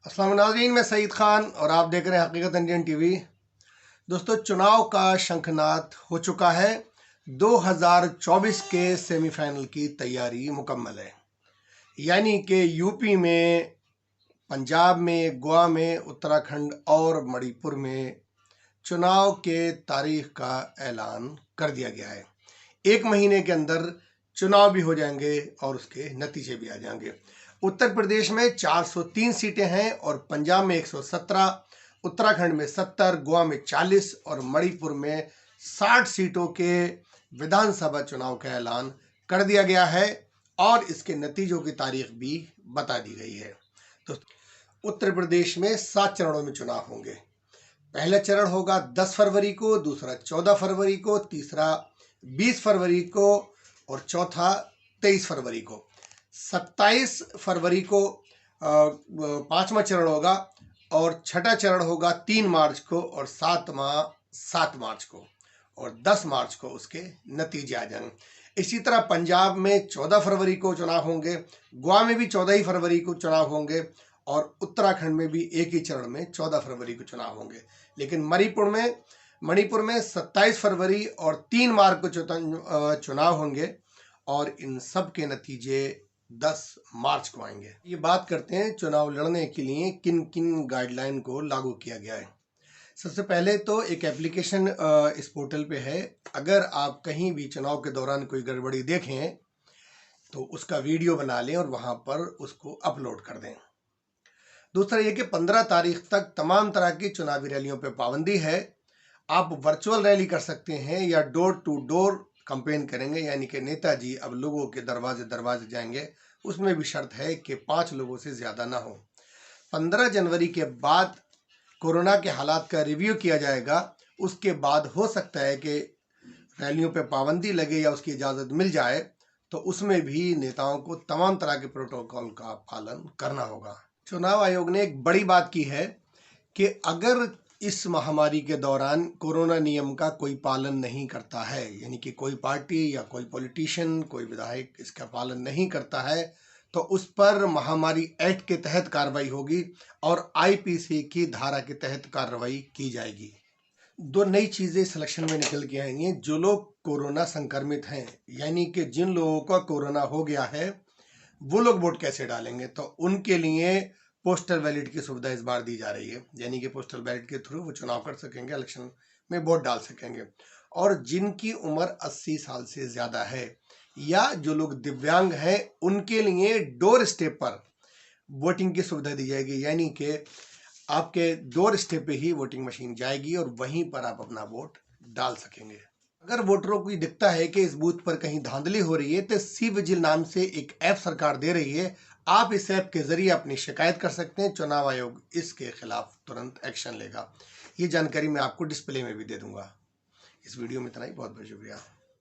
अस्सलाम नाज़रीन, मैं सईद खान और आप देख रहे हैं हकीकत इंडियन टीवी। दोस्तों, चुनाव का शंखनाद हो चुका है। 2024 के सेमीफाइनल की तैयारी मुकम्मल है, यानी कि यूपी में, पंजाब में, गोवा में, उत्तराखंड और मणिपुर में चुनाव के तारीख का ऐलान कर दिया गया है। 1 महीने के अंदर चुनाव भी हो जाएंगे और उसके नतीजे भी आ जाएंगे। उत्तर प्रदेश में 403 सीटें हैं और पंजाब में 117, उत्तराखंड में 70, गोवा में 40 और मणिपुर में 60 सीटों के विधानसभा चुनाव का ऐलान कर दिया गया है और इसके नतीजों की तारीख भी बता दी गई है। तो उत्तर प्रदेश में 7 चरणों में चुनाव होंगे। पहला चरण होगा 10 फरवरी को, दूसरा 14 फरवरी को, तीसरा 20 फरवरी को और चौथा 23 फरवरी को। 27 फरवरी को पांचवा चरण होगा और छठा चरण होगा 3 मार्च को और 7 मार्च को और 10 मार्च को उसके नतीजे आ जाएंगे। इसी तरह पंजाब में 14 फरवरी को चुनाव होंगे, गोवा में भी 14 ही फरवरी को चुनाव होंगे और उत्तराखंड में भी एक ही चरण में 14 फरवरी को चुनाव होंगे। लेकिन मणिपुर में 27 फरवरी और 3 मार्च को चुनाव होंगे और इन सब के नतीजे 10 मार्च को आएंगे। ये बात करते हैं चुनाव लड़ने के लिए किन किन गाइडलाइन को लागू किया गया है। सबसे पहले तो एक एप्लीकेशन इस पोर्टल पे है। अगर आप कहीं भी चुनाव के दौरान कोई गड़बड़ी देखें तो उसका वीडियो बना लें और वहां पर उसको अपलोड कर दें। दूसरा ये कि 15 तारीख तक तमाम तरह की चुनावी रैलियों पर पाबंदी है। आप वर्चुअल रैली कर सकते हैं या डोर टू डोर कैंपेन करेंगे, यानी कि नेताजी अब लोगों के दरवाजे जाएंगे। उसमें भी शर्त है कि 5 लोगों से ज्यादा ना हो। 15 जनवरी के बाद कोरोना के हालात का रिव्यू किया जाएगा। उसके बाद हो सकता है कि रैलियों पे पाबंदी लगे या उसकी इजाजत मिल जाए, तो उसमें भी नेताओं को तमाम तरह के प्रोटोकॉल का पालन करना होगा। चुनाव आयोग ने एक बड़ी बात की है कि अगर इस महामारी के दौरान कोरोना नियम का कोई पालन नहीं करता है, यानी कि कोई पार्टी या कोई पॉलिटिशियन, कोई विधायक इसका पालन नहीं करता है, तो उस पर महामारी एक्ट के तहत कार्रवाई होगी और आईपीसी की धारा के तहत कार्रवाई की जाएगी। 2 नई चीजें सिलेक्शन में निकल के आई हैं। जो लोग कोरोना संक्रमित हैं, यानी कि जिन लोगों का कोरोना हो गया है, वो लोग वोट कैसे डालेंगे, तो उनके लिए पोस्टल बैलेट की सुविधा इस बार दी जा रही है, यानी कि पोस्टल बैलेट के थ्रू वो चुनाव कर सकेंगे, इलेक्शन में वोट डाल सकेंगे। और जिनकी उम्र 80 साल से ज्यादा है या जो लोग दिव्यांग हैं, उनके लिए डोर स्टेप पर वोटिंग की सुविधा दी जाएगी, यानी कि आपके डोर स्टेप पे ही वोटिंग मशीन जाएगी और वहीं पर आप अपना वोट डाल सकेंगे। अगर वोटरों को दिखता है कि इस बूथ पर कहीं धांधली हो रही है, तो सी विजिल नाम से एक ऐप सरकार दे रही है। आप इस ऐप के जरिए अपनी शिकायत कर सकते हैं। चुनाव आयोग इसके खिलाफ तुरंत एक्शन लेगा। ये जानकारी मैं आपको डिस्प्ले में भी दे दूंगा। इस वीडियो में इतना ही। बहुत बहुत शुक्रिया।